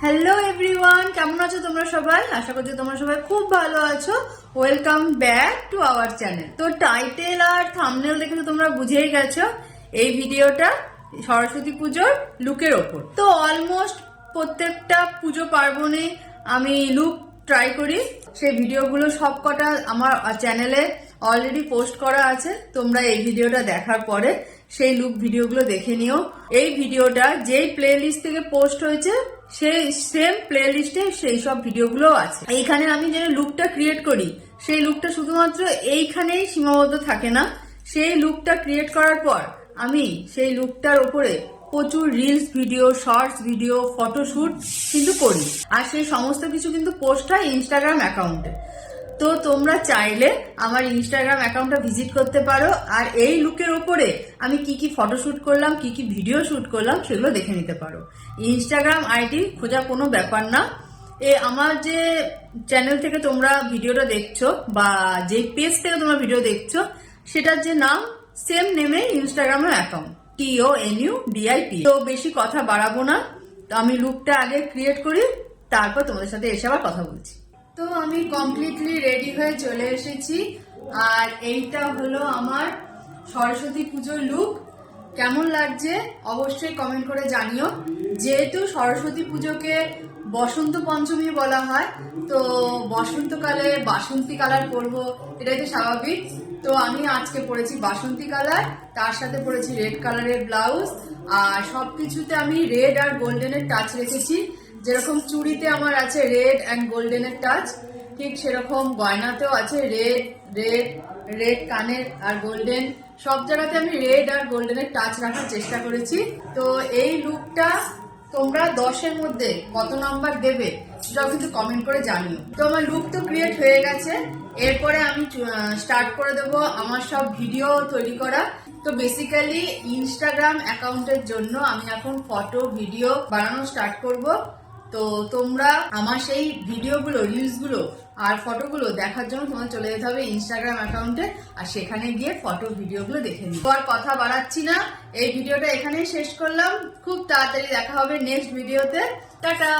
Hello everyone, কেমন আছো তোমরা সবাই? আশা করছি তোমরা সবাই খুব ভালো আছো। Welcome back to our channel. তো টাইটেল আর থাম্বনেল দেখে তো তোমরা বুঝেই গেছো এই ভিডিওটা সরস্বতী পুজোর লুকের ওপর। তো অলমোস্ট প্রত্যেকটা পুজো পার্বণে আমি লুক ট্রাই করি। সেই ভিডিওগুলো সব কটা আমার চ্যানেলে অলরেডি পোস্ট করা আছে। তোমরা এই ভিডিওটা দেখার পরে সেই লুক ভিডিওগুলো দেখে নিও। এই ভিডিওটা যেই প্লে লিস্ট থেকে পোস্ট হয়েছে সেই সেম প্লে লিস্টে সেই সব ভিডিওগুলো আছে। এইখানে আমি যে লুকটা ক্রিয়েট করি সেই লুকটা শুধুমাত্র এইখানেই সীমাবদ্ধ থাকে না। সেই লুকটা ক্রিয়েট করার পর আমি সেই লুকটার উপরে প্রচুর reels video, shorts video, photoshoot কিন্তু করি। আর সেই সমস্ত কিছু কিন্তু পোস্ট হয় ইনস্টাগ্রাম অ্যাকাউন্টে। তো তোমরা চাইলে আমার ইনস্টাগ্রাম অ্যাকাউন্টটা ভিজিট করতে পারো আর এই লুকের ওপরে আমি কি কি ফটোশুট করলাম, কি কি ভিডিও শুট করলাম সেগুলো দেখে নিতে পারো। ইনস্টাগ্রাম আইডি খোঁজা কোনো ব্যাপার না। আমার যে চ্যানেল থেকে তোমরা ভিডিওটা দেখছো বা যে পেজ থেকে তোমরা ভিডিও দেখছো সেটার যে নাম সেম নেমে ইনস্টাগ্রামের অ্যাকাউন্ট TONUDIT। তো বেশি কথা বাড়াবো না, তো আমি লুকটা আগে ক্রিয়েট করি, তারপর তোমাদের সাথে এসে আবার কথা বলছি। তো আমি কমপ্লিটলি রেডি হয়ে চলে এসেছি আর এইটা হলো আমার সরস্বতী পুজোর লুক। কেমন লাগছে অবশ্যই কমেন্ট করে জানিও। যেহেতু সরস্বতী পুজোকে বসন্ত পঞ্চমী বলা হয়, তো বসন্তকালে বাসন্তী কালার পরবো, এটাই তো স্বাভাবিক। তো আমি আজকে পরেছি বাসন্তী কালার, তার সাথে পরেছি রেড কালারের ব্লাউজ। আর সবকিছুতে আমি রেড আর গোল্ডেনের টাচ রেখেছি। যেরকম চুড়িতে আমার আছে রেড অ্যান্ড গোল্ডেনের টাচ, ঠিক সেরকম গয়নাতেও আছে রেড রেড রেড কানের আর গোল্ডেন। সব জায়গাতে আমি রেড আর গোল্ডেনের টাচ রাখার চেষ্টা করেছি। তো এই লুকটা তোমরা 10-এর মধ্যে কত নাম্বার দেবে সেটাও কিন্তু কমেন্ট করে জানিও। তো আমার লুক তো ক্রিয়েট হয়ে গেছে, এরপরে আমি স্টার্ট করে দেবো আমার সব ভিডিও তৈরি করা। তো বেসিক্যালি ইনস্টাগ্রাম অ্যাকাউন্টের জন্য আমি এখন ফটো ভিডিও বানানো স্টার্ট করব। তো তোমরা আমার সেই ভিডিওগুলো, রিলসগুলো আর ফটোগুলো দেখার জন্য তোমাদের চলে যেতে হবে ইনস্টাগ্রাম অ্যাকাউন্টে, আর সেখানে গিয়ে ফটো ভিডিওগুলো দেখে নিও। আর কথা বাড়াচ্ছি না, এই ভিডিওটা এখানেই শেষ করলাম। খুব তাড়াতাড়ি দেখা হবে নেক্সট ভিডিওতে। টাটা।